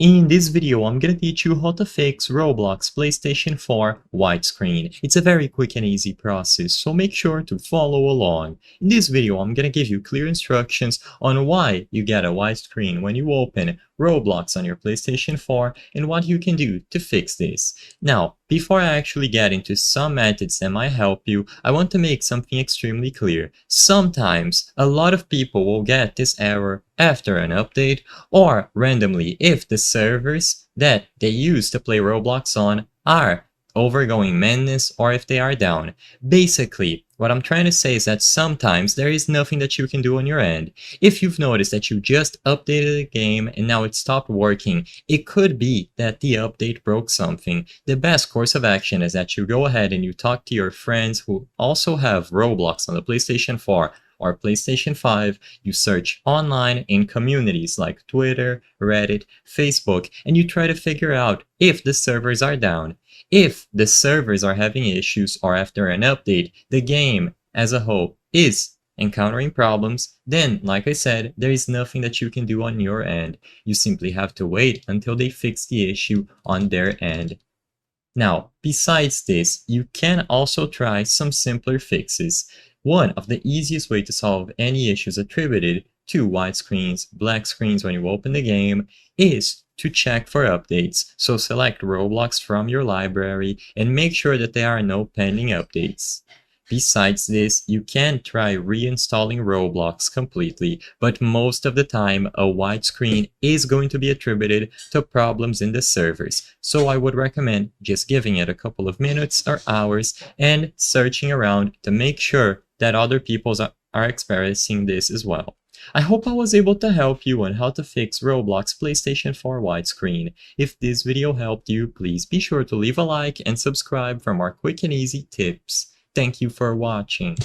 In this video, I'm gonna teach you how to fix Roblox PlayStation 4 widescreen. It's a very quick and easy process, so make sure to follow along. In this video, I'm gonna give you clear instructions on why you get a widescreen when you open Roblox on your PlayStation 4 and what you can do to fix this. Now, before I actually get into some methods that might help you, I want to make something extremely clear. Sometimes, a lot of people will get this error after an update, or randomly if the servers that they use to play Roblox on are overgoing madness or if they are down. Basically, what I'm trying to say is that sometimes there is nothing that you can do on your end. If you've noticed that you just updated the game and now it stopped working, it could be that the update broke something. The best course of action is that you go ahead and you talk to your friends who also have Roblox on the PlayStation 4 or PlayStation 5, you search online in communities like Twitter, Reddit, Facebook, and you try to figure out if the servers are down. If the servers are having issues or after an update, the game as a whole is encountering problems, then, like I said, there is nothing that you can do on your end. You simply have to wait until they fix the issue on their end. Now, besides this, you can also try some simpler fixes. One of the easiest ways to solve any issues attributed to white screens, black screens when you open the game is to check for updates. So select Roblox from your library and make sure that there are no pending updates. Besides this, you can try reinstalling Roblox completely, but most of the time a white screen is going to be attributed to problems in the servers. So I would recommend just giving it a couple of minutes or hours and searching around to make sure that other people are experiencing this as well. I hope I was able to help you on how to fix Roblox PlayStation 4 widescreen. If this video helped you, please be sure to leave a like and subscribe for more quick and easy tips. Thank you for watching.